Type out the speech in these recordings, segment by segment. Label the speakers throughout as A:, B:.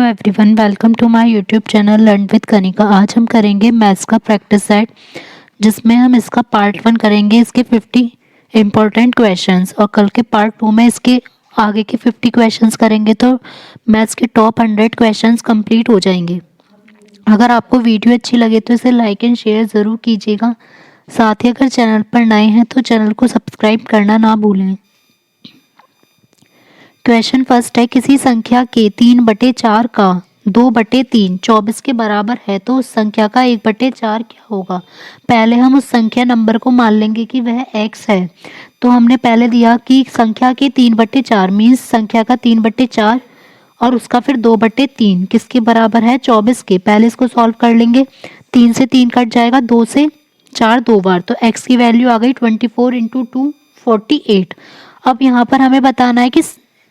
A: Everyone, welcome to my YouTube channel learn with Kanika. आज हम करेंगे मैथ्स का प्रैक्टिस सेट, जिसमें हम इसका पार्ट 1 करेंगे, इसके 50 इम्पोर्टेंट क्वेश्चंस, और कल के पार्ट 2 में इसके आगे के 50 क्वेश्चंस करेंगे। तो मैथ्स के टॉप 100 क्वेश्चंस कंप्लीट हो जाएंगे। अगर आपको वीडियो अच्छी लगे तो इसे लाइक एंड शेयर ज़रूर कीजिएगा। साथ ही अगर चैनल पर नए हैं तो चैनल को सब्सक्राइब करना ना भूलें। क्वेश्चन फर्स्ट है, किसी संख्या के 3/4 का 2/3 24 के बराबर है तो उस संख्या का 1/4 क्या होगा। पहले हम उस संख्या नंबर को मान लेंगे कि वह x है। तो हमने पहले दिया कि संख्या के 3/4 मीन्स संख्या का 3/4 और उसका फिर 2/3 किसके बराबर है, 24 के। पहले इसको सॉल्व कर लेंगे। 3 से 3 कट जाएगा, 2 से 4 2 बार, तो x की वैल्यू आ गई 24 × 2 48। अब यहाँ पर हमें बताना है कि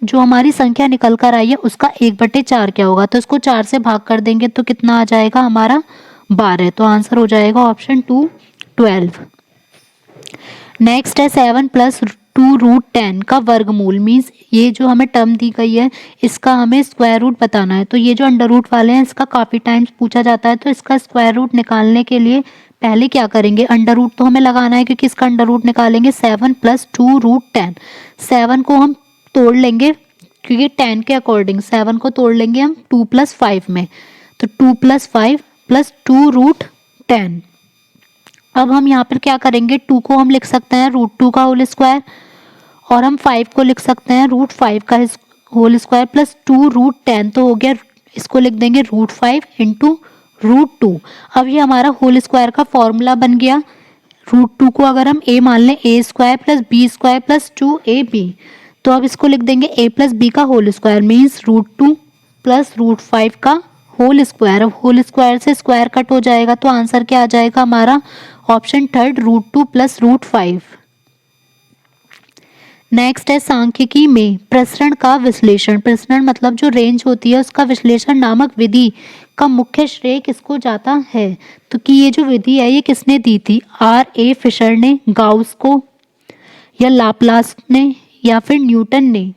A: जो हमारी संख्या निकल कर आई है उसका 1/4 क्या होगा। तो इसको 4 से भाग कर देंगे तो कितना आ जाएगा हमारा 12। तो आंसर हो जाएगा ऑप्शन 2 12। नेक्स्ट है 7 + 2√10 का वर्गमूल। मीन्स ये जो हमें टर्म दी गई है इसका हमें स्क्वायर रूट बताना है। तो ये जो अंडर रूट वाले हैं इसका काफ़ी टाइम्स पूछा जाता है। तो इसका स्क्वायर रूट निकालने के लिए पहले क्या करेंगे, अंडर रूट तो हमें लगाना है क्योंकि इसका अंडर रूट निकालेंगे। 7 + 2√10, 7 को हम तोड़ लेंगे क्योंकि 10 के अकॉर्डिंग 7 को तोड़ लेंगे हम 2 + 5 में। तो 2 + 5 + 2√10। अब हम यहाँ पर क्या करेंगे, 2 को हम लिख सकते हैं √2 का होल स्क्वायर, और हम 5 को लिख सकते हैं √5 का होल स्क्वायर प्लस 2√10। तो हो गया, इसको लिख देंगे √5 × √2। अब ये हमारा होल स्क्वायर का फॉर्मूला बन गया। √2 को अगर हम a मान लें, a² + b² + 2ab, तो अब इसको लिख देंगे a + b का होल स्क्वायर मीन्स √2 + √5 का होल स्क्वायर। अब होल स्क्वायर से स्क्वायर कट हो जाएगा तो आंसर क्या आ जाएगा हमारा ऑप्शन 3 √2 + √5। नेक्स्ट है सांख्यिकी में प्रसरण का विश्लेषण। प्रसरण मतलब जो रेंज होती है उसका विश्लेषण नामक विधि का मुख्य श्रेय किसको जाता है। तो कि ये जो विधि है ये किसने दी थी, R.A. फिशर ने, गाउस को, या लाप्लास ने, या फिर न्यूटन ने।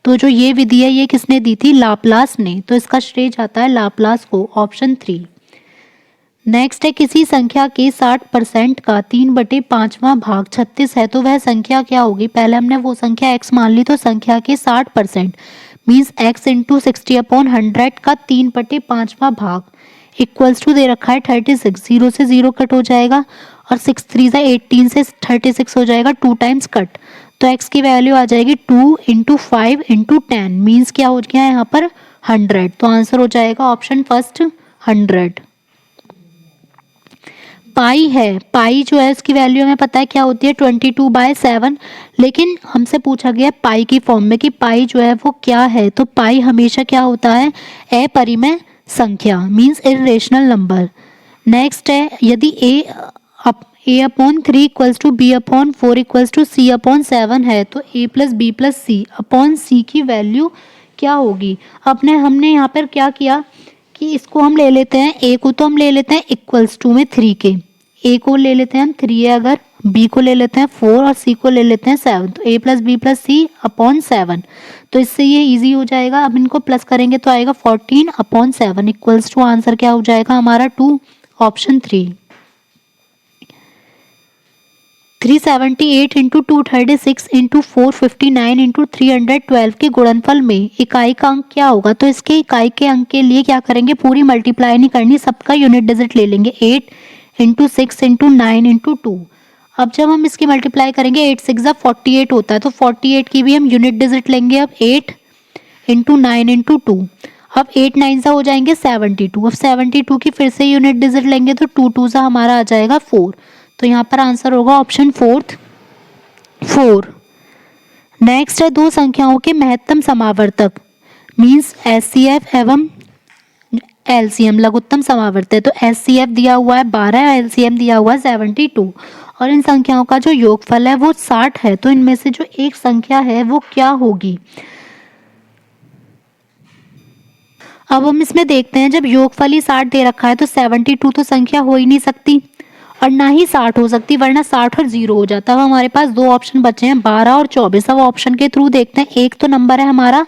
A: तो जो ये विधि है ये किसने दी थी, लाप्लास ने। तो इसका श्रेय जाता है लाप्लास को, ऑप्शन 3। नेक्स्ट है, किसी संख्या के 60% का 3/5वां भाग 36 है तो वह संख्या क्या होगी। पहले हमने वो संख्या x मान ली, तो संख्या के 60% मीन्स x × 60/100 का 3/5वां भाग इक्वल्स टू दे रखा है 36। 0 से 0 कट हो जाएगा और 6 3 18 से 36 हो जाएगा, 2 टाइम्स कट। तो x की वैल्यू आ जाएगी 2 × 5 × 10 मीन्स क्या हो गया है यहाँ पर 100। तो आंसर हो जाएगा ऑप्शन फर्स्ट 100। पाई है, पाई जो है इसकी वैल्यू हमें पता है क्या होती है 22/7, लेकिन हमसे पूछा गया पाई की फॉर्म में कि पाई जो है वो क्या है। तो पाई हमेशा क्या होता है, अपरिमेय संख्या मीन्स इर्रेशनल नंबर। नेक्स्ट है, यदि a/3 = b/4 = c/7 है तो a + b + c/c की वैल्यू क्या होगी। हमने यहाँ पर क्या किया कि इसको हम ले लेते हैं, a को तो हम ले लेते हैं इक्वल्स टू में 3 के, a को ले लेते हैं हम 3 है, अगर b को ले लेते हैं 4 और c को ले लेते हैं 7, तो a + b + c/7। तो इससे ये इजी हो जाएगा। अब इनको प्लस करेंगे तो आएगा 14/7 इक्वल्स टू, आंसर क्या हो जाएगा हमारा 2, ऑप्शन 3। 378 × 236 × 459 × 312 के गुणनफल में इकाई का अंक क्या होगा। तो इसके इकाई के अंक के लिए क्या करेंगे, पूरी मल्टीप्लाई नहीं करनी, सबका यूनिट डिजिट ले लेंगे। 8 × 6 × 9 × 2। अब जब हम इसकी मल्टीप्लाई करेंगे 8 6 48 होता है, तो 48 की भी हम यूनिट डिजिट लेंगे। अब 8 × 9 × 2, अब 8 9 सा हो जाएंगे 72। अब 72 की फिर से यूनिट डिजिट लेंगे तो 2 2 सा हमारा आ जाएगा 4। तो यहाँ पर आंसर होगा ऑप्शन 4। नेक्स्ट है, दो संख्याओं के महत्तम समावर्तक मीन्स HCF एवं LCM लघुत्तम समावर्तक। तो HCF दिया हुआ है 12 और LCM दिया हुआ है 72, और इन संख्याओं का जो योगफल है वो 60 है। तो इनमें से जो एक संख्या है वो क्या होगी। अब हम इसमें देखते हैं, जब योगफल ही 60 दे रखा है तो 72 तो संख्या हो ही नहीं सकती और ना ही 60 हो सकती, वरना 60 और 0 हो जाता है। अब हमारे पास दो ऑप्शन बचे हैं 12 और 24। अब ऑप्शन के थ्रू देखते हैं। एक तो नंबर है हमारा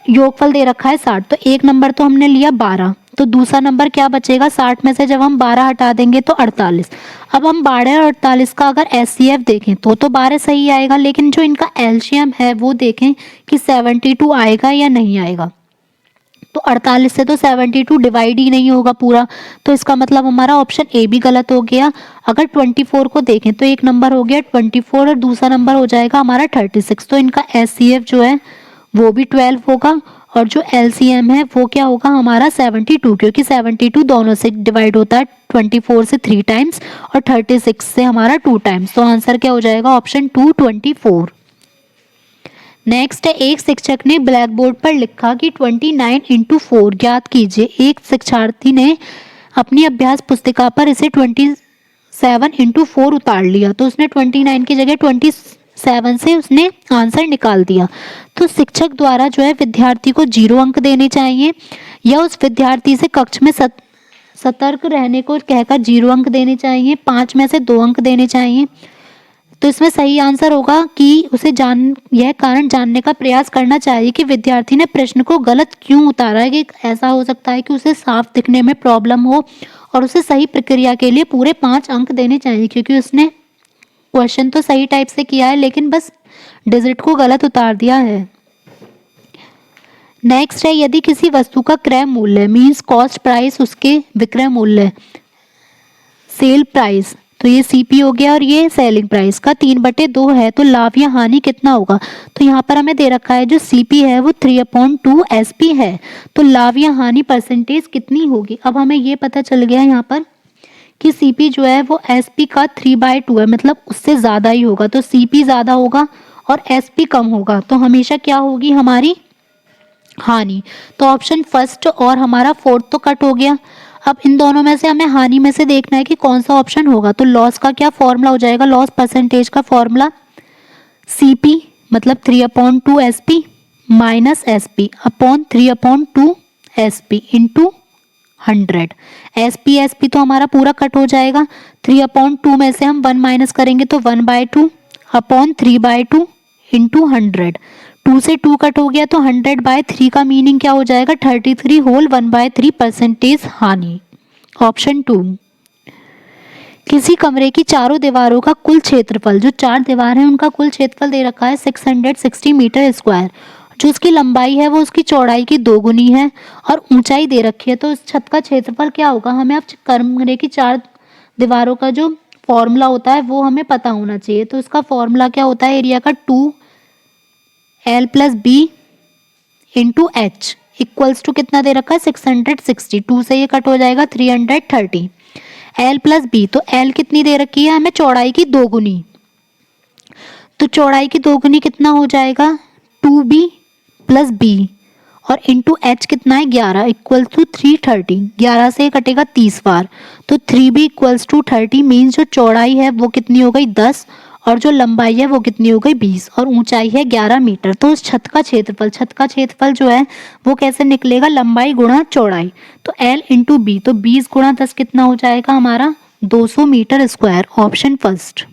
A: योगफल दे रखा है 60, तो एक नंबर तो हमने लिया 12, तो दूसरा नंबर क्या बचेगा 60 में से जब हम 12 हटा देंगे तो 48। अब हम 12 और 48 का अगर एचसीएफ देखें तो 12 सही आएगा, लेकिन जो इनका एलसीएम है वो देखें कि 72 आएगा या नहीं आएगा। तो 48 से तो 72 डिवाइड ही नहीं होगा पूरा, तो इसका मतलब हमारा ऑप्शन ए भी गलत हो गया। अगर 24 को देखें तो एक नंबर हो गया 24 और दूसरा नंबर हो जाएगा हमारा 36, तो इनका एचसीएफ जो है वो भी 12 होगा, और जो एलसीएम है वो क्या होगा हमारा 72, क्योंकि 72 दोनों से डिवाइड होता है, 24 से 3 टाइम्स और 36 से हमारा 2 टाइम्स, तो आंसर क्या हो जाएगा ऑप्शन 2 24। नेक्स्ट है, एक शिक्षक ने ब्लैक बोर्ड पर लिखा कि 29 इंटू 4 ज्ञात कीजिए। एक शिक्षार्थी ने अपनी अभ्यास पुस्तिका पर इसे 27 इंटू 4 उतार लिया, तो उसने 29 की जगह 27 से उसने आंसर निकाल दिया। तो शिक्षक द्वारा जो है विद्यार्थी को 0 अंक देने चाहिए, या उस विद्यार्थी से कक्ष में सतर्क रहने को कहकर 0 अंक देने चाहिए, 5 में से 2 अंक देने चाहिए। तो इसमें सही आंसर होगा कि उसे यह कारण जानने का प्रयास करना चाहिए कि विद्यार्थी ने प्रश्न को गलत क्यों उतारा है। कि ऐसा हो सकता है कि उसे साफ दिखने में प्रॉब्लम हो, और उसे सही प्रक्रिया के लिए पूरे 5 अंक देने चाहिए, क्योंकि उसने क्वेश्चन तो सही टाइप से किया है लेकिन बस डिजिट को गलत उतार दिया है। नेक्स्ट है, यदि किसी वस्तु का क्रय मूल्य मीन्स कॉस्ट प्राइस उसके विक्रय मूल्य सेल प्राइस, तो ये सीपी हो गया, और ये सेलिंग प्राइस का 3/2 है, तो लाभ या हानि कितना होगा। तो यहाँ पर हमें दे रखा है जो सीपी है वो 3/2 एसपी है, तो लाभ या हानि परसेंटेज कितनी होगी। अब हमें ये पता चल गया यहाँ पर कि सीपी जो है वो एसपी का 3/2 है, मतलब उससे ज़्यादा ही होगा, तो सीपी ज़्यादा होगा और एसपी कम होगा, तो हमेशा क्या होगी हमारी हानि। तो ऑप्शन फर्स्ट और हमारा फोर्थ तो कट हो गया। अब इन दोनों में से हमें हानि में से देखना है कि कौन सा ऑप्शन होगा। तो लॉस का क्या फॉर्मूला हो जाएगा, लॉस परसेंटेज का फॉर्मूला सीपी मतलब 3/2 SP minus SP upon 3/2 SP into 100। SP तो हमारा पूरा कट हो जाएगा, 3/2 में से हम 1 माइनस करेंगे तो 1/2 अपॉन 3/2 इंटू 100। 2 से 2 कट हो गया तो 100/3 का मीनिंग क्या हो जाएगा 33 होल 1/3 परसेंटेज हानि। ऑप्शन 2। किसी कमरे की चारों दीवारों का कुल क्षेत्रफल, जो 4 दीवार हैं उनका कुल क्षेत्रफल दे रखा है 660 मीटर स्क्वायर, जो उसकी लंबाई है वो उसकी चौड़ाई की 2 गुनी है, और ऊंचाई दे रखी है। तो इस छत का क्षेत्रफल क्या होगा, हमें अब कमरे की 4 दीवारों का जो फॉर्मूला होता है वो हमें पता होना चाहिए। तो इसका फॉर्मूला क्या होता है, एरिया का 2L + B into H equals to कितना दे रखा है 660। 2 से ये कट हो जाएगा 330। L + B, तो L कितनी दे रखी है हमें चौड़ाई की 2 गुनी, तो चौड़ाई की 2 गुनी कितना हो जाएगा 2B + B, और इंटू H कितना है 11 इक्वल्स टू 330। 11 से कटेगा 30 बार, तो 3B इक्वल्स टू 30 मीन्स जो चौड़ाई है वो कितनी हो गई 10, और जो लंबाई है वो कितनी हो गई 20, और ऊंचाई है 11 मीटर। तो उस छत का क्षेत्रफल जो है वो कैसे निकलेगा, लंबाई गुणा चौड़ाई, तो L इंटू B, तो 20 गुणा 10 कितना हो जाएगा हमारा 200 मीटर स्क्वायर। Option first.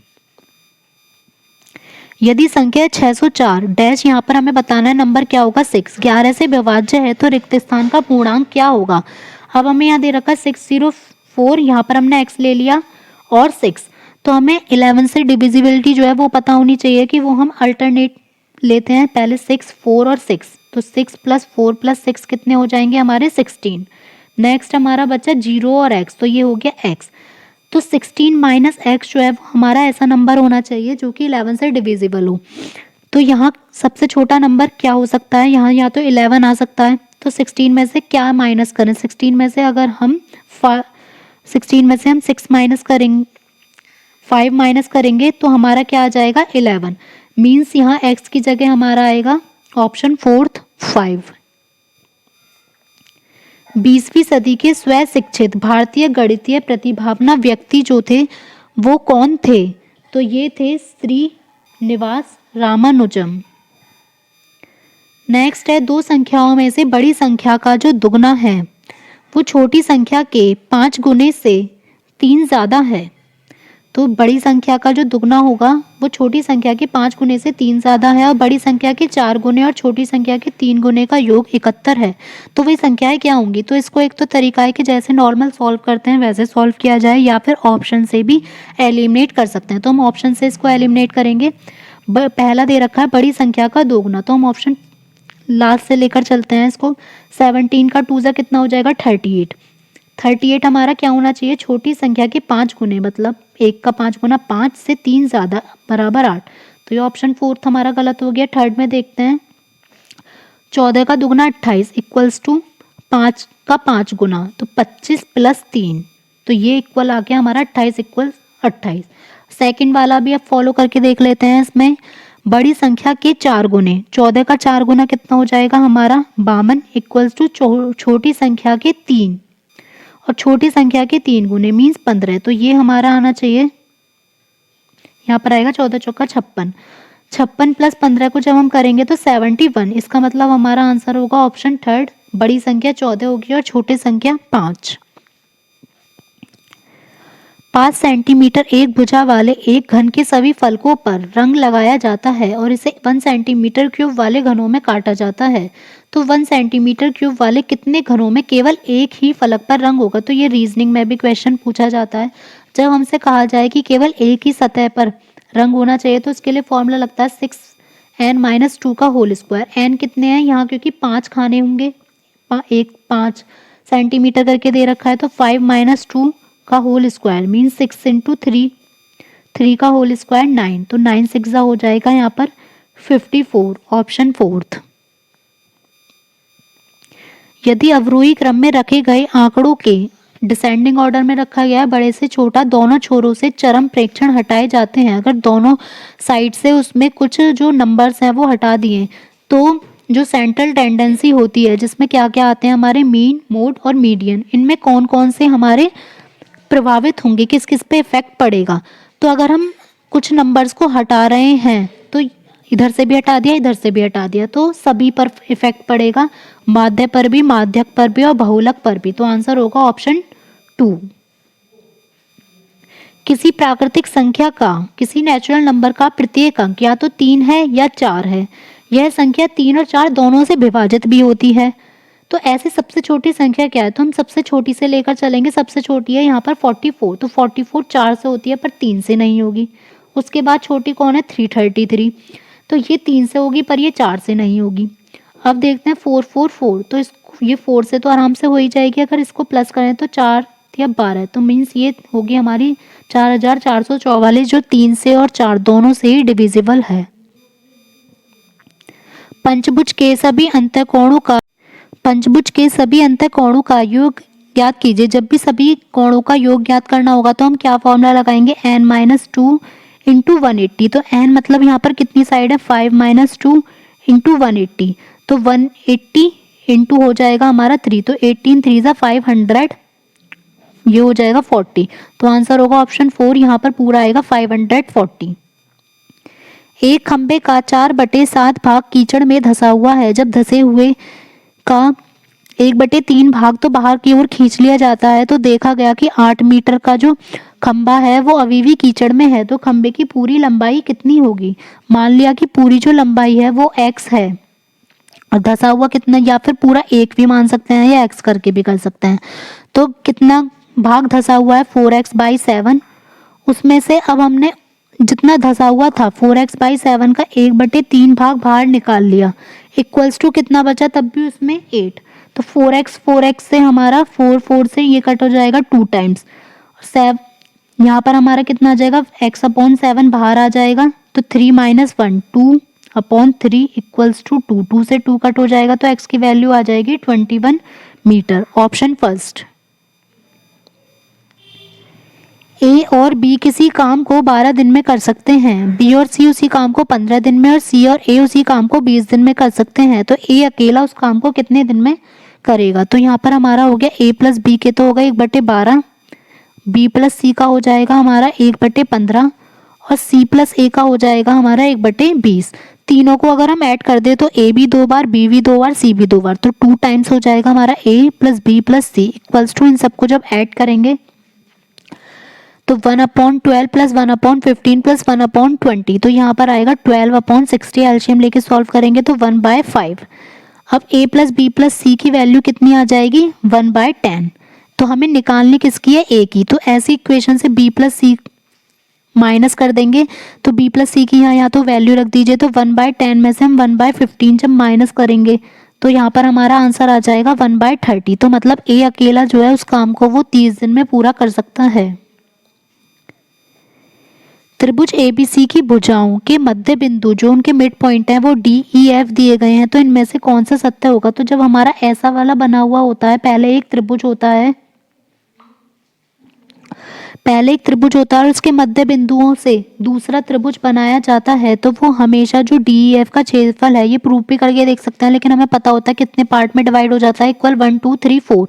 A: यदि संख्या 604 डैश, यहाँ पर हमें बताना है नंबर क्या होगा 6, 11 से विभाज्य है तो रिक्त स्थान का पूर्णांक क्या होगा। अब हमें यहाँ दे रखा है 604, यहाँ पर हमने x ले लिया और 6, तो हमें 11 से डिविजिबिलिटी जो है वो पता होनी चाहिए कि वो हम अल्टरनेट लेते हैं, पहले 6 4 और 6, तो 6 + 4 + 6 कितने हो जाएंगे हमारे 16। नेक्स्ट हमारा बच्चा 0 और x, तो ये हो गया x, तो 16 - x जो है वो हमारा ऐसा नंबर होना चाहिए जो कि 11 से डिविजिबल हो। तो यहाँ सबसे छोटा नंबर क्या हो सकता है, यहाँ या तो 11 आ सकता है, तो 16 में से क्या माइनस करें, 16 में से अगर हम 16 में से हम 6 माइनस करेंगे, 5 माइनस करेंगे तो हमारा क्या आ जाएगा 11, मीन्स यहाँ x की जगह हमारा आएगा ऑप्शन फोर्थ 5। 20वीं सदी के स्वयं शिक्षित भारतीय गणितीय प्रतिभावान व्यक्ति जो थे वो कौन थे, तो ये थे श्रीनिवास रामानुजम। नेक्स्ट है, 2 संख्याओं में से बड़ी संख्या का जो दुगना है वो छोटी संख्या के 5 गुने से 3 ज़्यादा है, तो बड़ी संख्या का जो दुगना होगा वो छोटी संख्या के 5 गुने से 3 ज़्यादा है और बड़ी संख्या के 4 गुने और छोटी संख्या के 3 गुने का योग 71 है। तो वही संख्याएं क्या होंगी? तो इसको एक तो तरीका है कि जैसे नॉर्मल सॉल्व करते हैं वैसे सॉल्व किया जाए या फिर ऑप्शन से भी एलिमिनेट कर सकते हैं। तो हम ऑप्शन से इसको एलिमिनेट करेंगे। पहला दे रखा है बड़ी संख्या का दोगुना, तो हम ऑप्शन लास्ट से लेकर चलते हैं इसको। 17 का 2 कितना हो जाएगा? 38। 38 हमारा क्या होना चाहिए? छोटी संख्या के 5 गुने, मतलब 1 का 5 गुना 5 से 3 ज़्यादा बराबर 8। तो ये ऑप्शन फोर्थ हमारा गलत हो गया। थर्ड में देखते हैं 14 का दुगना 28 इक्वल्स टू 5 का 5 गुना, तो 25 प्लस 3, तो ये इक्वल आ गया हमारा 28 इक्वल 28। सेकेंड वाला भी अब फॉलो करके देख लेते हैं। इसमें बड़ी संख्या के 4 गुने, 14 का 4 गुना कितना हो जाएगा हमारा? 52 इक्वल्स टू छोटी संख्या के 3 और छोटी संख्या के 3 गुने मीन्स 15। तो ये हमारा आना चाहिए, यहाँ पर आएगा 14 चौका 56। 56 प्लस 15 को जब हम करेंगे तो 71। इसका मतलब हमारा आंसर होगा ऑप्शन थर्ड, बड़ी संख्या 14 होगी और छोटी संख्या 5। 5 सेंटीमीटर एक भुजा वाले एक घन के सभी फलकों पर रंग लगाया जाता है और इसे 1 सेंटीमीटर क्यूब वाले घनों में काटा जाता है। तो 1 सेंटीमीटर क्यूब वाले कितने घनों में केवल एक ही फलक पर रंग होगा? तो ये रीजनिंग में भी क्वेश्चन पूछा जाता है। जब हमसे कहा जाए कि केवल एक ही सतह पर रंग होना चाहिए तो उसके लिए फॉर्मूला लगता है 6n-2 का होल स्क्वायर। n कितने हैं यहाँ? क्योंकि 5 खाने होंगे, 5 सेंटीमीटर करके दे रखा है, तो 5 - 2 का होल स्क्वायर मीन 6 × 3, 3 का होल स्क्वायर 9, तो 9 6 हो जाएगा यहाँ पर 54, ऑप्शन फोर्थ। यदि अवरोही क्रम में रखे गए आंकड़ों के डिसेंडिंग ऑर्डर में रखा गया है, बड़े से छोटा दोनों छोरों से चरम प्रेक्षण हटाए जाते हैं, अगर दोनों साइड से उसमें कुछ जो नंबर्स हैं वो हटा दिए, तो जो सेंट्रल टेंडेंसी होती है जिसमें क्या क्या आते हैं हमारे मीन, मोड और मीडियन, इनमें कौन कौन से हमारे प्रभावित होंगे, किस किस पे इफेक्ट पड़ेगा? तो अगर हम कुछ नंबर्स को हटा रहे हैं तो इधर से भी हटा दिया, इधर से भी हटा दिया, तो सभी पर इफेक्ट पड़ेगा, माध्य पर भी, माध्यक पर भी और बहुलक पर भी। तो आंसर होगा ऑप्शन 2। किसी प्राकृतिक संख्या का, किसी नेचुरल नंबर का प्रत्येक अंक या तो 3 है या 4 है। यह संख्या 3 और 4 दोनों से विभाजित भी होती है। तो ऐसे सबसे छोटी संख्या क्या है? तो हम सबसे छोटी से लेकर चलेंगे। सबसे छोटी है यहाँ पर 44, तो 44 4 से होती है पर 3 से नहीं होगी। उसके बाद छोटी कौन है? 333, तो ये 3 से होगी पर ये 4 से नहीं होगी। अब देखते हैं 444, तो ये 4 से तो आराम से हो ही जाएगी। अगर इसको प्लस करें तो 4 या 12, तो मीन्स ये होगी हमारी 4444, जो 3 से और 4 दोनों से ही डिविजिबल है। पंचभुज के सभी अंतःकोणों का योग ज्ञात कीजिए। जब भी सभी कोणों का योग ज्ञात करना होगा तो हम क्या फॉर्मूला लगाएंगे? n-2 × 180। तो n मतलब यहाँ पर कितनी साइड है? 5 - 2 × 180, तो 180 इंटू हो जाएगा हमारा 3, तो 18 3 = 500, ये हो जाएगा 40। तो आंसर होगा ऑप्शन 4, यहाँ पर पूरा आएगा 540। एक खंबे का 4/7 भाग कीचड़ में धंसा हुआ है। जब धंसे हुए का 1/3 भाग तो बाहर की ओर खींच लिया जाता है तो देखा गया कि 8 मीटर का जो खंबा है वो अभी भी कीचड़ में है। तो खंबे की पूरी लंबाई कितनी होगी? मान लिया कि पूरी जो लंबाई है वो x है और धंसा हुआ कितना, या फिर पूरा 1 भी मान सकते हैं या x करके भी कर सकते हैं। तो कितना भाग धंसा हुआ है? 4x/7। उसमें से अब हमने जितना धंसा हुआ था 4x/7 का 1/3 भाग बाहर निकाल लिया, इक्वल्स टू कितना बचा तब भी उसमें 8। तो 4x से हमारा 4 से ये कट हो जाएगा 2 टाइम्स। यहाँ पर हमारा कितना आ जाएगा? x/7 बाहर आ जाएगा, तो 3 - 1 2/3 इक्वल्स टू 2, 2 से 2 कट हो जाएगा, तो x की वैल्यू आ जाएगी 21 मीटर, ऑप्शन फर्स्ट। ए और बी किसी काम को 12 दिन में कर सकते हैं, बी और सी उसी काम को 15 दिन में और सी और ए उसी काम को 20 दिन में कर सकते हैं। तो ए अकेला उस काम को कितने दिन में करेगा? तो यहाँ पर हमारा हो गया a + b के तो होगा 1/12, b + c का हो जाएगा हमारा 1/15 और c + a का हो जाएगा हमारा 1/20। तीनों को अगर हम ऐड कर दे तो a भी 2 बार, b भी 2 बार, c भी 2 बार, तो 2 टाइम्स हो जाएगा हमारा a + b + c equals to, इन सबको जब ऐड करेंगे तो 1/12 प्लस 1/15 प्लस 1/20, तो यहाँ पर आएगा 12/60। एलसीएम लेके सॉल्व करेंगे तो 1/5। अब a प्लस बी प्लस सी की वैल्यू कितनी आ जाएगी 1/10। तो हमें निकालनी किसकी है a की, तो ऐसी इक्वेशन से b प्लस सी माइनस कर देंगे तो b प्लस सी की यहाँ तो वैल्यू रख दीजिए। तो 1/10 में से हम 1/15 जब माइनस करेंगे तो यहाँ पर हमारा आंसर आ जाएगा 1/30। तो मतलब a अकेला जो है उस काम को वो 30 दिन में पूरा कर सकता है। त्रिभुज एबीसी की भुजाओं के मध्य बिंदु जो उनके मिड पॉइंट है वो डी ई एफ दिए गए हैं, तो इनमें से कौन सा सत्य होगा। तो जब हमारा ऐसा वाला बना हुआ होता है, पहले एक त्रिभुज होता है और उसके मध्य बिंदुओं से दूसरा त्रिभुज बनाया जाता है, तो वो हमेशा जो डी ई एफ का क्षेत्रफल है, ये प्रूफ भी करके देख सकते हैं, लेकिन हमें पता होता है कितने पार्ट में डिवाइड हो जाता है, इक्वल 1 2 3 4।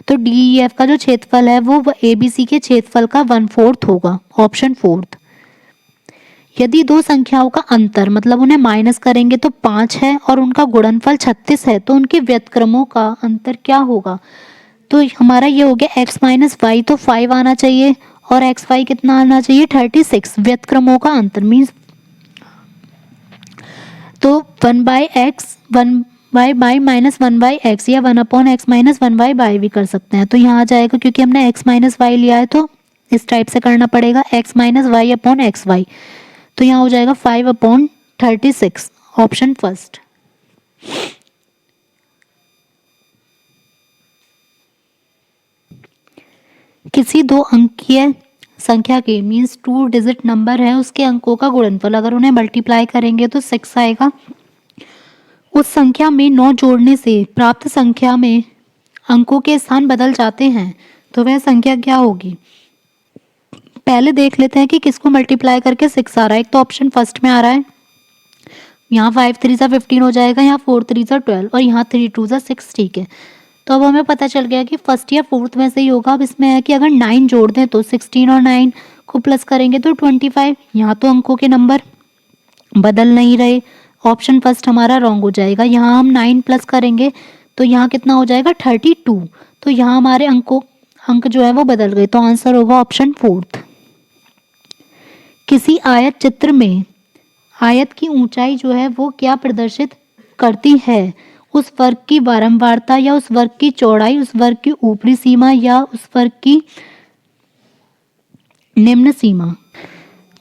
A: तो डी ई एफ का जो क्षेत्रफल है वो ए बी सी के क्षेत्रफल का 1/4 होगा, ऑप्शन 4। यदि दो संख्याओं का अंतर मतलब उन्हें माइनस करेंगे तो 5 है और उनका गुणनफल 36 है, तो उनके व्यतक्रमों का अंतर क्या होगा। तो हमारा ये हो गया x माइनस वाई, तो 5 आना चाहिए और एक्स वाई कितना आना चाहिए 36। व्यतक्रमों का अंतर मीन्स तो 1/x 1/y माइनस 1/x या 1/x माइनस 1/y भी कर सकते हैं। तो यहाँ आ जाएगा, क्योंकि हमने x माइनस वाई लिया है तो इस टाइप से करना पड़ेगा, x minus Y upon X Y. तो यहाँ हो जाएगा 5/36, ऑप्शन फर्स्ट। किसी दो अंकीय संख्या के मीन्स 2 डिजिट नंबर है, उसके अंकों का गुणनफल अगर उन्हें मल्टीप्लाई करेंगे तो 6 आएगा। उस संख्या में 9 जोड़ने से प्राप्त संख्या में अंकों के स्थान बदल जाते हैं, तो वह संख्या क्या होगी। पहले देख लेते हैं कि किसको मल्टीप्लाई करके 6 आ रहा है। एक तो ऑप्शन फर्स्ट में आ रहा है, यहाँ 5 3 सा 15 हो जाएगा, यहाँ 4 3 सा 12 और यहाँ 3 2 सा 6। ठीक है, तो अब हमें पता चल गया कि फर्स्ट या फोर्थ में से ही होगा। अब इसमें है कि अगर 9 जोड़ दें तो 16 और 9 को प्लस करेंगे तो 25। यहाँ तो अंकों के नंबर बदल नहीं रहे, ऑप्शन फर्स्ट हमारा रॉन्ग हो जाएगा। यहाँ हम 9 प्लस करेंगे तो यहाँ कितना हो जाएगा 32, तो यहाँ हमारे अंक जो है वो बदल गए, तो आंसर होगा ऑप्शन फोर्थ। किसी आयत चित्र में आयत की ऊंचाई जो है वो क्या प्रदर्शित करती है, उस वर्ग की बारंबारता या उस वर्ग की चौड़ाई, उस वर्ग की ऊपरी सीमा या उस वर्ग की निम्न सीमा।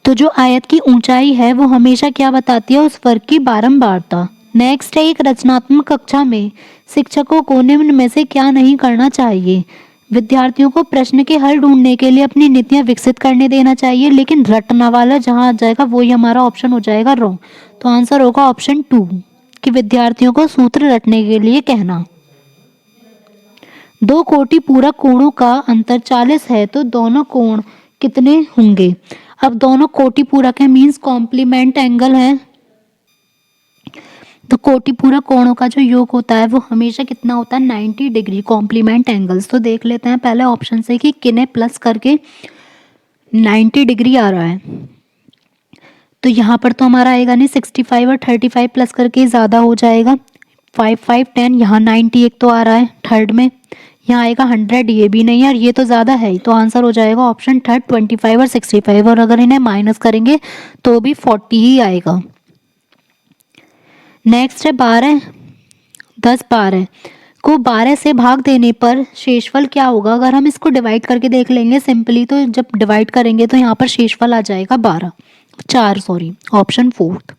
A: तो जो आयत की ऊंचाई है वो हमेशा क्या बताती है, उस वर्ग की बारंबारता। नेक्स्ट है, एक रचनात्मक कक्षा में शिक्षकों को निम्न में से क्या नहीं करना चाहिए। विद्यार्थियों को प्रश्न के हल ढूंढने के लिए अपनी नीतियां विकसित करने देना चाहिए, लेकिन रटना वाला जहां आ जाएगा वही हमारा ऑप्शन हो जाएगा रॉन्ग। तो आंसर होगा ऑप्शन 2 कि विद्यार्थियों को सूत्र रटने के लिए कहना। दो कोटि पूरक कोणों का अंतर 40 है, तो दोनों कोण कितने होंगे। अब दोनों कोटि पूरक है मीन्स कॉम्प्लीमेंट एंगल है, तो कोटि पूरक कोणों का जो योग होता है वो हमेशा कितना होता है 90 डिग्री कॉम्प्लीमेंट एंगल्स। तो देख लेते हैं पहले ऑप्शन से कि किन्हें प्लस करके 90 डिग्री आ रहा है। तो यहाँ पर तो हमारा आएगा नहीं, 65 और 35 प्लस करके ज़्यादा हो जाएगा, 5 5 10। यहाँ 90 एक तो आ रहा है थर्ड में, यहाँ आएगा 100, ये भी नहीं है और ये तो ज़्यादा है, तो आंसर हो जाएगा ऑप्शन थर्ड 25 और 65। और अगर इन्हें माइनस करेंगे तो भी 40 ही आएगा। नेक्स्ट है 12 10 12 को 12 से भाग देने पर शेषफल क्या होगा। अगर हम इसको डिवाइड करके देख लेंगे सिंपली, तो जब डिवाइड करेंगे तो यहाँ पर शेषफल आ जाएगा 4 ऑप्शन फोर्थ।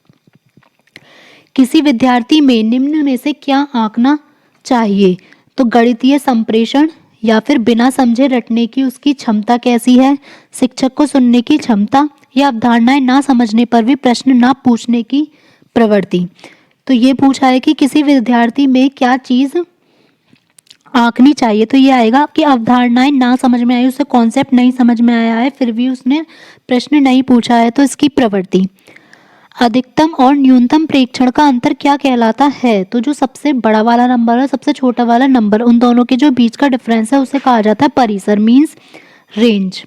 A: किसी विद्यार्थी में निम्न में से क्या आंकना चाहिए, तो गणितीय संप्रेषण या फिर बिना समझे रटने की उसकी क्षमता कैसी है, शिक्षक को सुनने की क्षमता या अवधारणाएं ना समझने पर भी प्रश्न ना पूछने की प्रवृत्ति। तो ये पूछा है कि किसी विद्यार्थी में क्या चीज़ आंकनी चाहिए, तो ये आएगा कि अवधारणाएं ना समझ में आई, उसे कॉन्सेप्ट नहीं समझ में आया है फिर भी उसने प्रश्न नहीं पूछा है, तो इसकी प्रवृत्ति। अधिकतम और न्यूनतम प्रेक्षण का अंतर क्या कहलाता है, तो जो सबसे बड़ा वाला नंबर और सबसे छोटा वाला नंबर उन दोनों के जो बीच का डिफरेंस है उसे कहा जाता है परिसर मीन्स रेंज।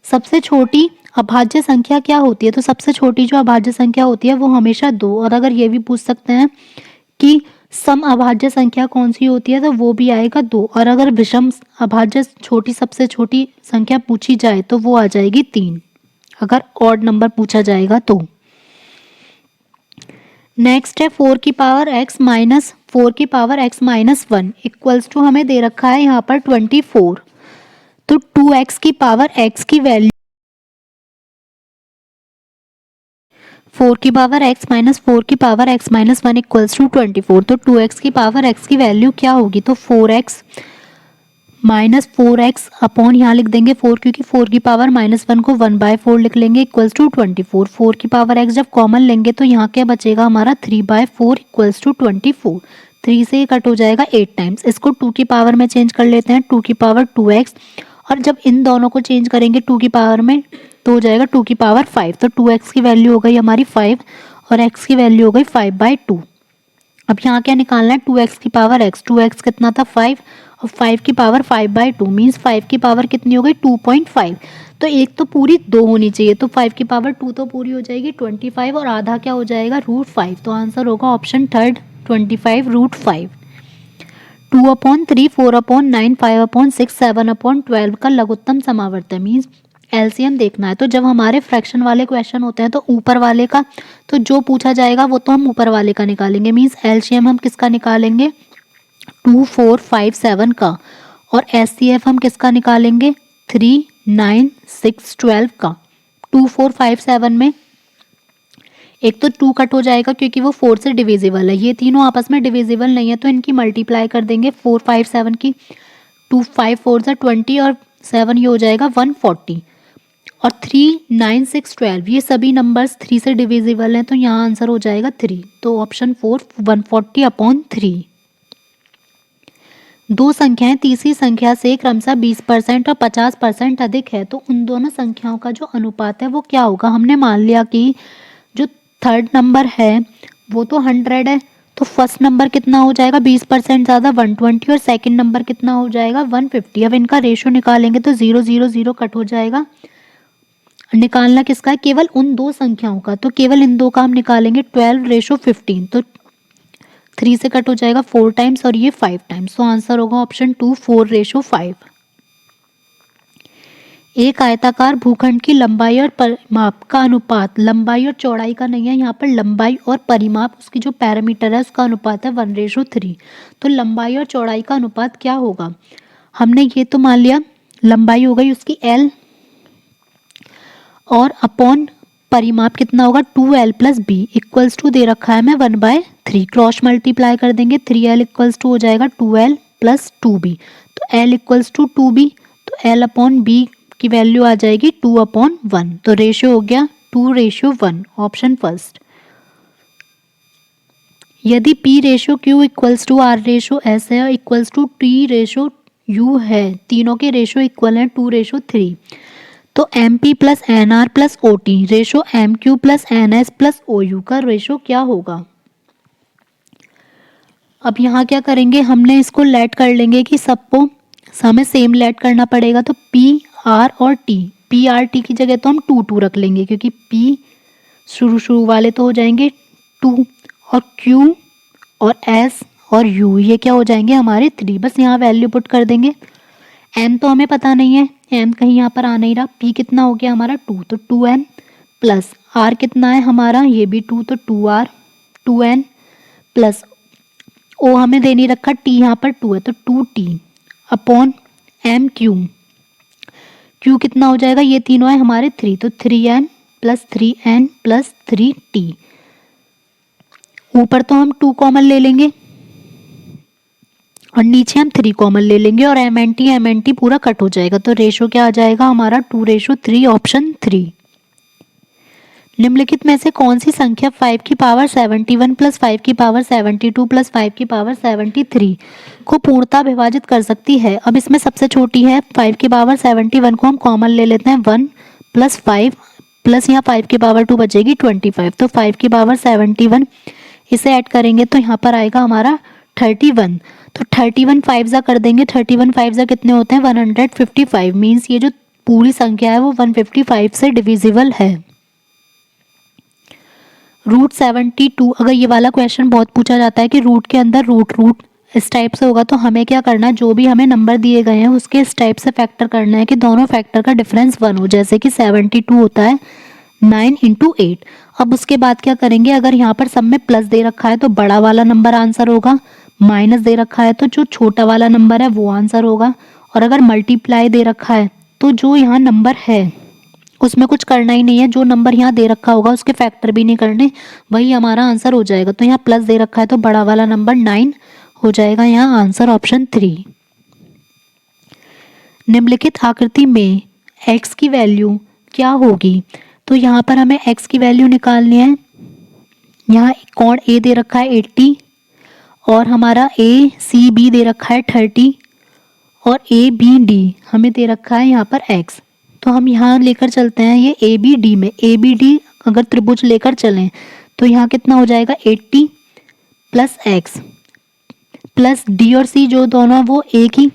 A: सबसे छोटी अभाज्य संख्या क्या होती है, तो सबसे छोटी जो अभाज्य संख्या होती है वो हमेशा 2। और अगर ये भी पूछ सकते हैं कि सम अभाज्य संख्या कौन सी होती है, तो वो भी आएगा 2। और अगर विषम अभाज्य छोटी सबसे छोटी संख्या पूछी जाए तो वो आ जाएगी 3, अगर ऑड नंबर पूछा जाएगा तो। नेक्स्ट है 4 की पावर x माइनस 4 की power x minus 1 equals to हमें दे रखा है यहाँ पर 24। तो 2x की पावर x की वैल्यू 4 की पावर x माइनस 4 की power x minus 1 equals to 24। तो 2x की पावर x की वैल्यू क्या होगी, तो 4x माइनस 4x अपॉन यहाँ लिख देंगे 4, क्योंकि 4 की पावर माइनस 1 को 1/4 लिख लेंगे इक्वल्स टू 24। 4 की पावर x जब कॉमन लेंगे तो यहाँ क्या बचेगा हमारा 3/4 इक्वल्स टू 24। 3 से ये कट हो जाएगा 8 टाइम्स। इसको 2 की पावर में चेंज कर लेते हैं, 2 की पावर 2x, और जब इन दोनों को चेंज करेंगे 2 की पावर में तो हो जाएगा 2 की पावर 5। तो 2x की वैल्यू हो गई हमारी 5 और x की वैल्यू हो गई 5/2। अब यहाँ क्या निकालना है, 2x की पावर x, 2x कितना था 5 और 5 की पावर 5/2 मीन्स 5 की पावर कितनी हो गई 2.5। तो एक तो पूरी 2 होनी चाहिए, तो 5 की पावर 2 तो पूरी हो जाएगी 25 और आधा क्या हो जाएगा √5। तो आंसर होगा ऑप्शन थर्ड 25√5। 2/3, 4/9, 5/6, 7/12 का लघुत्तम समावर्त मीन्स एलसीएम देखना है। तो जब हमारे फ्रैक्शन वाले क्वेश्चन होते हैं तो ऊपर वाले का तो जो पूछा जाएगा वो तो हम ऊपर वाले का निकालेंगे, मीन्स एलसीएम हम किसका निकालेंगे 2, 4, 5, 7 का, और एचसीएफ हम किसका निकालेंगे 3, 9, 6, 12 का। 2, 4, 5, 7 में एक तो 2 कट हो जाएगा क्योंकि वो 4 से डिविजिबल है, ये तीनों आपस में डिविजिबल नहीं है तो इनकी मल्टीप्लाई कर देंगे 4, 5, 7 की। 2, 5, 4 से 20 और 7 ये हो जाएगा 140, और 3, 9, 6, 12 ये सभी नंबर्स 3 से डिविजिबल हैं तो यहाँ आंसर हो जाएगा 3। तो ऑप्शन 4 140/3। दो संख्याएं तीसरी संख्या से क्रमशः 20% और 50% अधिक है तो उन दोनों संख्याओं का जो अनुपात है वो क्या होगा। हमने मान लिया कि जो थर्ड नंबर है वो तो 100 है, तो फर्स्ट नंबर कितना हो जाएगा 20% ज़्यादा 120, और सेकंड नंबर कितना हो जाएगा 150। अब इनका रेशो निकालेंगे तो 0, 0, 0 कट हो जाएगा। निकालना किसका है, केवल उन दो संख्याओं का, तो केवल इन दो का हम निकालेंगे 12:15। तो 3 से कट हो जाएगा 4 टाइम्स और ये 5 टाइम्स। तो आंसर होगा ऑप्शन 2 4:5। एक आयताकार भूखंड की लंबाई और परिमाप का अनुपात, लंबाई और चौड़ाई का नहीं है यहाँ पर, लंबाई और परिमाप उसकी जो पैरामीटर है उसका अनुपात है 1:3। तो लंबाई और चौड़ाई का अनुपात क्या होगा, हमने ये तो मान लिया लंबाई हो गई उसकी L और अपॉन परिमाप कितना होगा 2L + B इक्वल्स टू दे रखा है मैं 1/3, क्रॉस मल्टीप्लाई कर देंगे 3L इक्वल्स टू हो जाएगा 2L + 2B। तो L इक्वल्स टू 2B, तो L/B की वैल्यू आ जाएगी 2/1। तो रेशियो हो गया 2:1, ऑप्शन फर्स्ट। यदि P/Q इक्वल्स टू R/S है इक्वल्स टू T/U है, तीनों के रेशियो इक्वल हैं 2:3, तो MP + NR + OT ratio MQ + NS + OU का रेशो क्या होगा। अब यहाँ क्या करेंगे, हमने इसको लेट कर लेंगे कि सबको हमें सेम लेट करना पड़ेगा। तो P, R और T, P, R, T की जगह तो हम 2, 2 रख लेंगे क्योंकि P शुरू वाले तो हो जाएंगे 2, और Q और S और U ये क्या हो जाएंगे हमारे 3। बस यहाँ वैल्यू पुट कर देंगे। M तो हमें पता नहीं है, M कहीं यहाँ पर आ नहीं रहा। P कितना हो गया हमारा 2, तो 2M प्लस R कितना है हमारा ये भी 2, तो 2R 2N प्लस O हमें दे नहीं रखा, T यहाँ पर 2 है तो 2T अपॉन MQ। Q कितना हो जाएगा, ये तीनों है हमारे 3, तो 3M + 3N + 3T। ऊपर तो हम 2 कॉमन ले लेंगे और नीचे हम 3 कॉमन ले लेंगे और MNT पूरा कट हो जाएगा। तो रेशो क्या आ जाएगा हमारा 2:3, ऑप्शन 3। निम्नलिखित में से कौन सी संख्या 5 की पावर 71 + 5 की पावर 72 + 5 की पावर 73 को पूर्णतः विभाजित कर सकती है। अब इसमें सबसे छोटी है 5 की पावर 71 को हम कॉमन ले लेते हैं 1 + 5 प्लस यहाँ 5 की पावर 2 बचेगी 25, तो 5 की पावर 71 इसे ऐड करेंगे तो यहाँ पर आएगा हमारा 31। तो 31 5 जा कर देंगे, 31 5 जा कितने होते हैं 155, मीन्स ये जो पूरी संख्या है वो 155 से डिविजिबल है। √72, अगर ये वाला क्वेश्चन बहुत पूछा जाता है कि रूट के अंदर रूट रूट इस टाइप से होगा, तो हमें क्या करना है, जो भी हमें नंबर दिए गए हैं उसके इस टाइप से फैक्टर करना है कि दोनों फैक्टर का डिफरेंस 1 हो। जैसे कि 72 होता है 9 × 8। अब उसके बाद क्या करेंगे, अगर यहाँ पर सब में प्लस दे रखा है तो बड़ा वाला नंबर आंसर होगा, माइनस दे रखा है तो जो छोटा वाला नंबर है वो आंसर होगा, और अगर मल्टीप्लाई दे रखा है तो जो यहाँ नंबर है उसमें कुछ करना ही नहीं है, जो नंबर यहाँ दे रखा होगा उसके फैक्टर भी नहीं करने, वही हमारा आंसर हो जाएगा। तो यहाँ प्लस दे रखा है तो बड़ा वाला नंबर 9 हो जाएगा यहाँ आंसर ऑप्शन 3। निम्नलिखित आकृति में x की वैल्यू क्या होगी, तो यहाँ पर हमें x की वैल्यू निकालनी है। यहाँ कोण A दे रखा है 80 और हमारा ACB दे रखा है 30 और ABD हमें दे रखा है यहाँ पर x। तो हम यहाँ लेकर चलते हैं ये ABD में, ABD अगर त्रिभुज लेकर चलें तो यहाँ कितना हो जाएगा 80 प्लस x प्लस D और C जो दोनों वो एक ही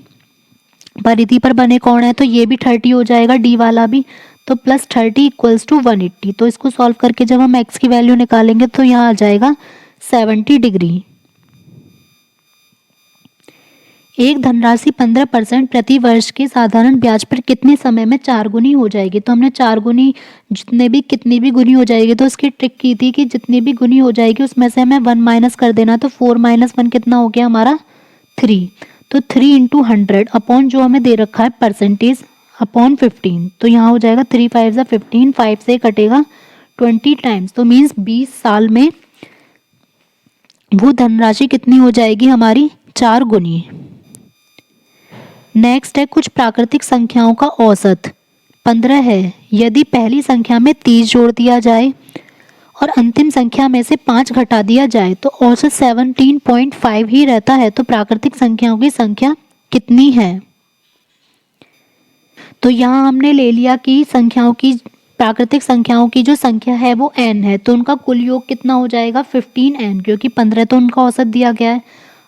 A: परिधि पर बने कोण है, तो ये भी 30 हो जाएगा D वाला भी, तो प्लस 30 = 180। तो इसको सॉल्व करके जब हम x की वैल्यू निकालेंगे तो यहाँ आ जाएगा 70 डिग्री। एक धनराशि 15% प्रति वर्ष के साधारण ब्याज पर कितने समय में 4 गुनी हो जाएगी। तो हमने 4 गुनी कितनी भी गुनी हो जाएगी, तो उसकी ट्रिक की थी कि जितनी भी गुनी हो जाएगी उसमें से हमें 1 माइनस कर देना। तो 4 - 1 कितना हो गया हमारा 3। तो 3 × 100 अपॉन जो हमें दे रखा है परसेंटेज अपॉन 15। तो यहाँ हो जाएगा 3 × 5 = 15, 5 से कटेगा 20 टाइम्स, तो मीन्स 20 साल में वो धनराशि कितनी हो जाएगी हमारी 4 गुनी। नेक्स्ट है कुछ प्राकृतिक संख्याओं का औसत 15 है। यदि पहली संख्या में 30 जोड़ दिया जाए और अंतिम संख्या में से 5 घटा दिया जाए तो औसत 17.5 ही रहता है, तो प्राकृतिक संख्याओं की संख्या कितनी है। तो यहाँ हमने ले लिया कि प्राकृतिक संख्याओं की जो संख्या है वो n है, तो उनका कुल योग कितना हो जाएगा 15n, क्योंकि 15 तो उनका औसत दिया गया है।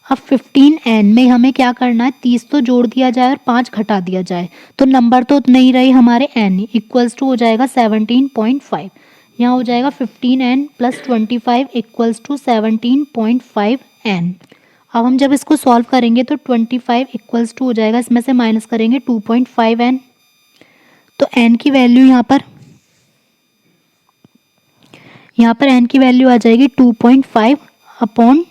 A: अब 15n में हमें क्या करना है, 30 तो जोड़ दिया जाए और 5 घटा दिया जाए, तो नंबर तो नहीं रहे हमारे n इक्वल्स टू हो जाएगा 17.5। यहाँ हो जाएगा 15n + 25 = 17.5n। अब हम जब इसको सॉल्व करेंगे तो 25 = हो जाएगा, इसमें से माइनस करेंगे 2.5n, तो n की वैल्यू यहाँ पर n की वैल्यू आ जाएगी 2.5 अपॉन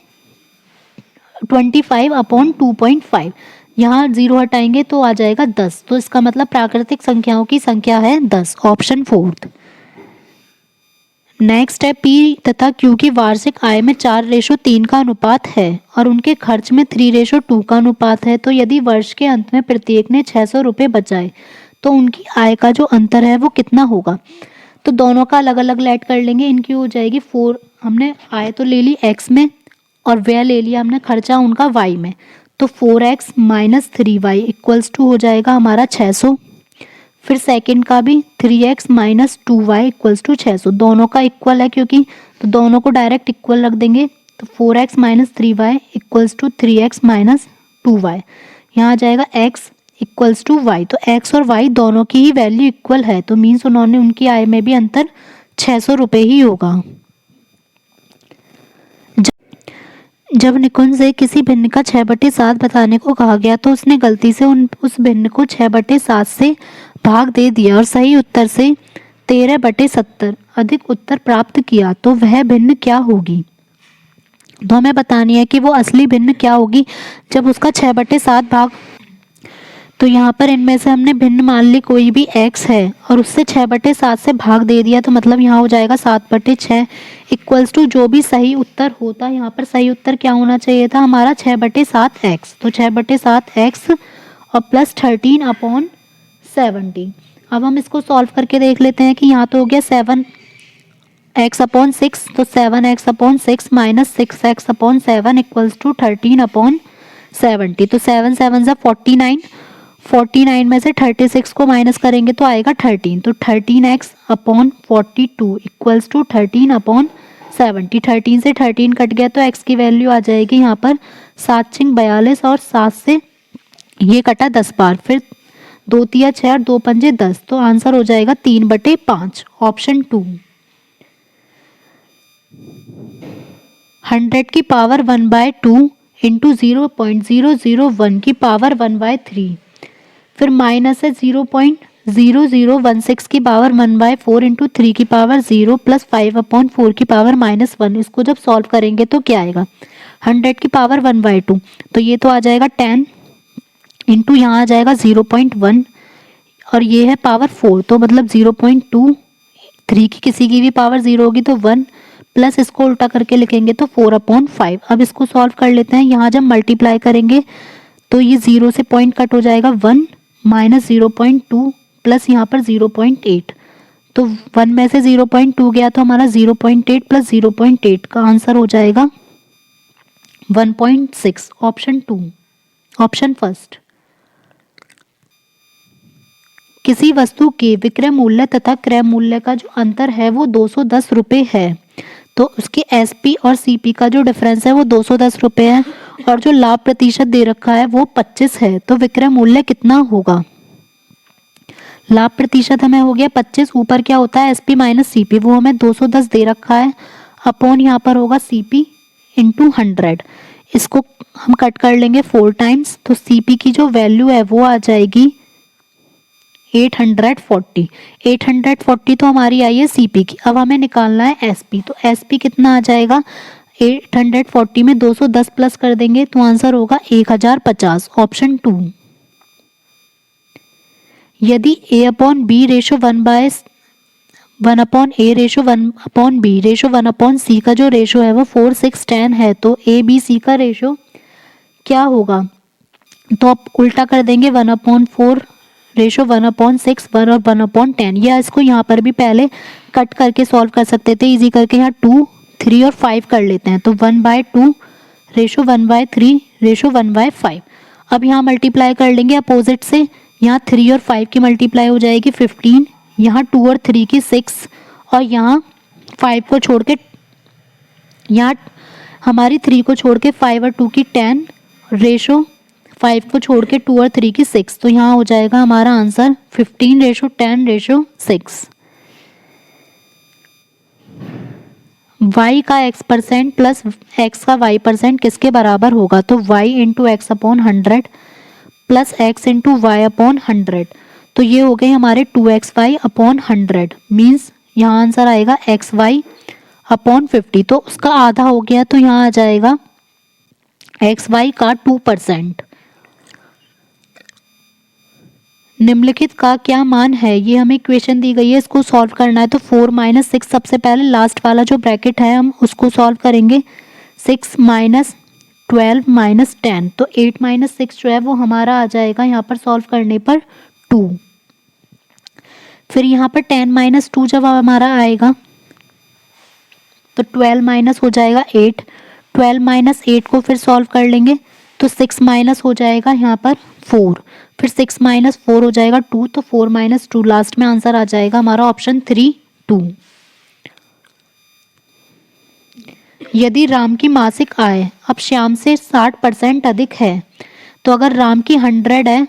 A: 25 अपॉन 2.5। यहाँ 0 हटाएंगे तो आ जाएगा 10, तो इसका मतलब प्राकृतिक संख्याओं की संख्या है 10, ऑप्शन 4। नेक्स्ट है P तथा Q की वार्षिक आय में 4:3 का अनुपात है और उनके खर्च में 3:2 का अनुपात है। तो यदि वर्ष के अंत में प्रत्येक ने 600 रुपये बचाए तो उनकी आय का जो अंतर है वो कितना होगा। तो दोनों का अलग अलग लेट कर लेंगे, इनकी हो जाएगी 4, हमने आय तो ले ली x में और व्यय ले लिया हमने खर्चा उनका y में, तो 4x - 3y = हो जाएगा हमारा 600। फिर सेकंड का भी 3x - 2y = 600, दोनों का इक्वल है क्योंकि, तो दोनों को डायरेक्ट इक्वल रख देंगे। तो 4x - 3y = 3x - 2y, यहाँ आ जाएगा x = y। तो x और y दोनों की ही वैल्यू इक्वल है, तो मीन्स उन्होंने उनकी आय में भी अंतर 600 रुपये ही होगा। जब निकुंज से किसी भिन्न का 6/7 बताने को कहा गया तो उसने गलती से उस भिन्न को 6/7 से भाग दे दिया और सही उत्तर से 13/70 अधिक उत्तर प्राप्त किया, तो वह भिन्न क्या होगी। तो हमें बतानी है कि वो असली भिन्न क्या होगी जब उसका 6/7 भाग, तो यहाँ पर इनमें से हमने भिन्न मान ली कोई भी x है और उससे 6/7 से भाग दे दिया, तो मतलब यहाँ हो जाएगा 7/6 = जो भी सही उत्तर होता है, यहाँ पर सही उत्तर क्या होना चाहिए था हमारा 6/7x, तो 6/7x और प्लस 13/70। अब हम इसको सॉल्व करके देख लेते हैं कि यहाँ तो हो गया 7x/6, तो 7x/6 - 6x/7 = 13/70। तो 7 7 = 49 में से 36 को माइनस करेंगे तो आएगा 13, तो 13x/42 = 13/70। 13 से 13 कट गया तो x की वैल्यू आ जाएगी यहाँ पर 7 × 42 और 7 से ये कटा 10 बार, फिर 2 × 6 और 2 × 10, तो आंसर हो जाएगा 3/5, ऑप्शन 2। 100 की पावर 1/2 इंटू 0.001 की पावर 1/3, फिर माइनस है 0.0016 की पावर 1/4 इंटू 3 की पावर 0 प्लस 5/4 की पावर -1। इसको जब सॉल्व करेंगे तो क्या आएगा? 100 की पावर 1/2 तो ये तो आ जाएगा 10 इंटू यहाँ आ जाएगा 0.1 और ये है पावर 4 तो मतलब 0.2। 3 की किसी की भी पावर 0 होगी तो 1 प्लस इसको उल्टा करके लिखेंगे तो 4/5। अब इसको सॉल्व कर लेते हैं। यहाँ जब मल्टीप्लाई करेंगे तो ये 0 से पॉइंट कट हो जाएगा 1 माइनस 0.2 प्लस यहाँ पर 0.8 तो 1 में से 0.2 गया तो हमारा 0.8 प्लस 0.8 का आंसर हो जाएगा 1.6। ऑप्शन 2। Option first. किसी वस्तु के विक्रय मूल्य तथा क्रय मूल्य का जो अंतर है वो 210 रुपये है तो उसके एसपी और सीपी का जो डिफरेंस है वो 210 रुपये है और जो लाभ प्रतिशत दे रखा है वो 25 है तो विक्रय मूल्य कितना होगा? लाभ प्रतिशत हमें हो गया 25, ऊपर क्या होता है एसपी माइनस सीपी, वो हमें 210 दे रखा है अपॉन यहाँ पर होगा सीपी इंटू 100। इसको हम कट कर लेंगे 4 टाइम्स तो सीपी की जो वैल्यू है वो आ जाएगी 840। 840 तो हमारी आई है सीपी की। अब हमें निकालना है एसपी तो एसपी कितना आ जाएगा? 840 में 210 प्लस कर देंगे तो आंसर होगा 1050। ऑप्शन 2। यदि a upon B ratio 1/1 ratio 1/b ratio 1/c का जो रेशो है वो 4, 6, 10 है तो ए बी सी का रेशो क्या होगा? तो आप उल्टा कर देंगे 1/4 रेशो 1/6 1 और 1/10 या इसको यहाँ पर भी पहले कट करके सॉल्व कर सकते थे इजी करके। यहाँ 2, 3 और 5 कर लेते हैं तो 1/2 रेशो 1/3 रेशो 1/5। अब यहाँ मल्टीप्लाई कर लेंगे अपोजिट से। यहाँ 3 और 5 की मल्टीप्लाई हो जाएगी 15, यहाँ 2 और 3 की 6 और यहाँ 5 को छोड़ के यहाँ हमारी 3 को छोड़ के 5 और 2 की 10 रेशो 5 को छोड़ के 2 और 3 की 6 तो यहाँ हो जाएगा हमारा आंसर 15:10:6। y का x% प्लस x का y% किसके बराबर होगा? तो y into X upon 100 plus x into Y upon 100 तो ये हो गए हमारे 2xy अपॉन 100 मीन्स यहाँ आंसर आएगा xy अपॉन 50 तो उसका आधा हो गया तो यहाँ आ जाएगा xy का 2%। निम्नलिखित का क्या मान है? ये हमें इक्वेशन दी गई है, इसको सॉल्व करना है तो 4 - 6 सबसे पहले लास्ट वाला जो ब्रैकेट है हम उसको सॉल्व करेंगे। 6 - 12 - 10 तो 8 - 6 जो है वो हमारा आ जाएगा यहाँ पर सॉल्व करने पर 2। फिर यहाँ पर 10 - 2 जब हमारा आएगा तो 12 माइनस हो जाएगा 8। 12 - 8 को फिर सॉल्व कर लेंगे तो 6 माइनस हो जाएगा यहाँ पर 4, फिर 6 - 4 हो जाएगा 2 तो 4 - 2 लास्ट में आंसर आ जाएगा हमारा ऑप्शन 3 2। यदि राम की मासिक आय अब श्याम से 60% अधिक है तो अगर राम की 100 है,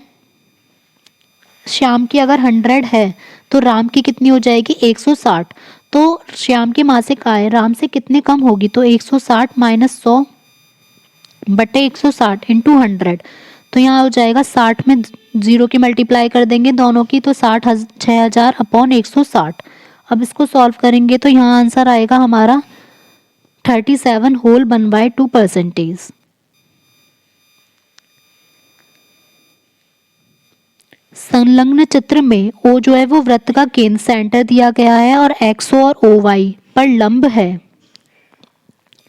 A: श्याम की अगर 100 है तो राम की कितनी हो जाएगी 160 तो श्याम की मासिक आय राम से कितने कम होगी? तो 160 - 100 बटे 160 इंटू 100 तो यहाँ हो जाएगा 60 में 0 की मल्टीप्लाई कर देंगे दोनों की तो 60,000 अपॉन 160। अब इसको सॉल्व करेंगे तो यहाँ आंसर आएगा हमारा 37 होल 1/2%। संलग्न चित्र में O जो है वो वृत्त का केंद्र सेंटर दिया गया है और XO और OY पर लंब है।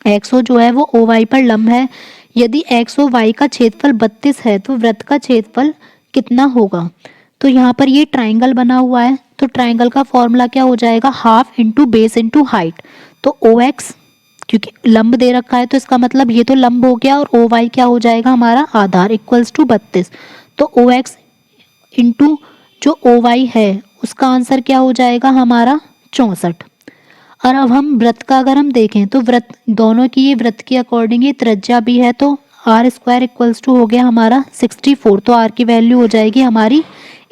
A: XO जो है वो OY पर लंब है। यदि XOY का क्षेत्रफल 32 है तो वृत्त का क्षेत्रफल कितना होगा? तो यहाँ पर ये ट्राइंगल बना हुआ है तो ट्राइंगल का फॉर्मूला क्या हो जाएगा? Half into base into height. तो OX क्योंकि लंब दे रखा है तो इसका मतलब ये तो लंब हो गया और OY क्या हो जाएगा हमारा आधार इक्वल्स टू 32 तो OX इंटू जो OY है उसका आंसर क्या हो जाएगा हमारा 64। और अब हम वृत्त का अगर हम देखें तो वृत्त दोनों की ये वृत्त के अकॉर्डिंग ये त्रिज्या भी है तो r² इक्वल्स टू हो गया हमारा 64 तो r की वैल्यू हो जाएगी हमारी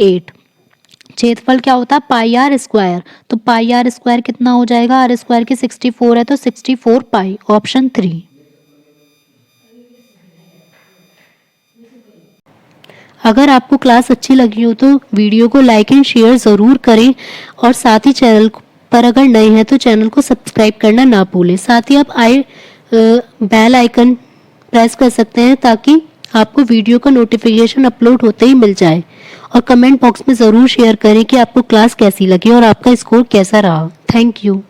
A: 8। छेदफल क्या होता है पाई आर स्क्वायर, तो पाई आर स्क्वायर कितना हो जाएगा, आर स्क्वायर की 64 है तो 64 पाई, ऑप्शन 3। अगर आपको क्लास अच्छी लगी हो तो वीडियो को लाइक एंड शेयर ज़रूर करें और साथ ही चैनल पर अगर नए हैं तो चैनल को सब्सक्राइब करना ना भूलें। साथ ही आप बेल आइकन प्रेस कर सकते हैं ताकि आपको वीडियो का नोटिफिकेशन अपलोड होते ही मिल जाए। और कमेंट बॉक्स में ज़रूर शेयर करें कि आपको क्लास कैसी लगी और आपका स्कोर कैसा रहा। Thank you.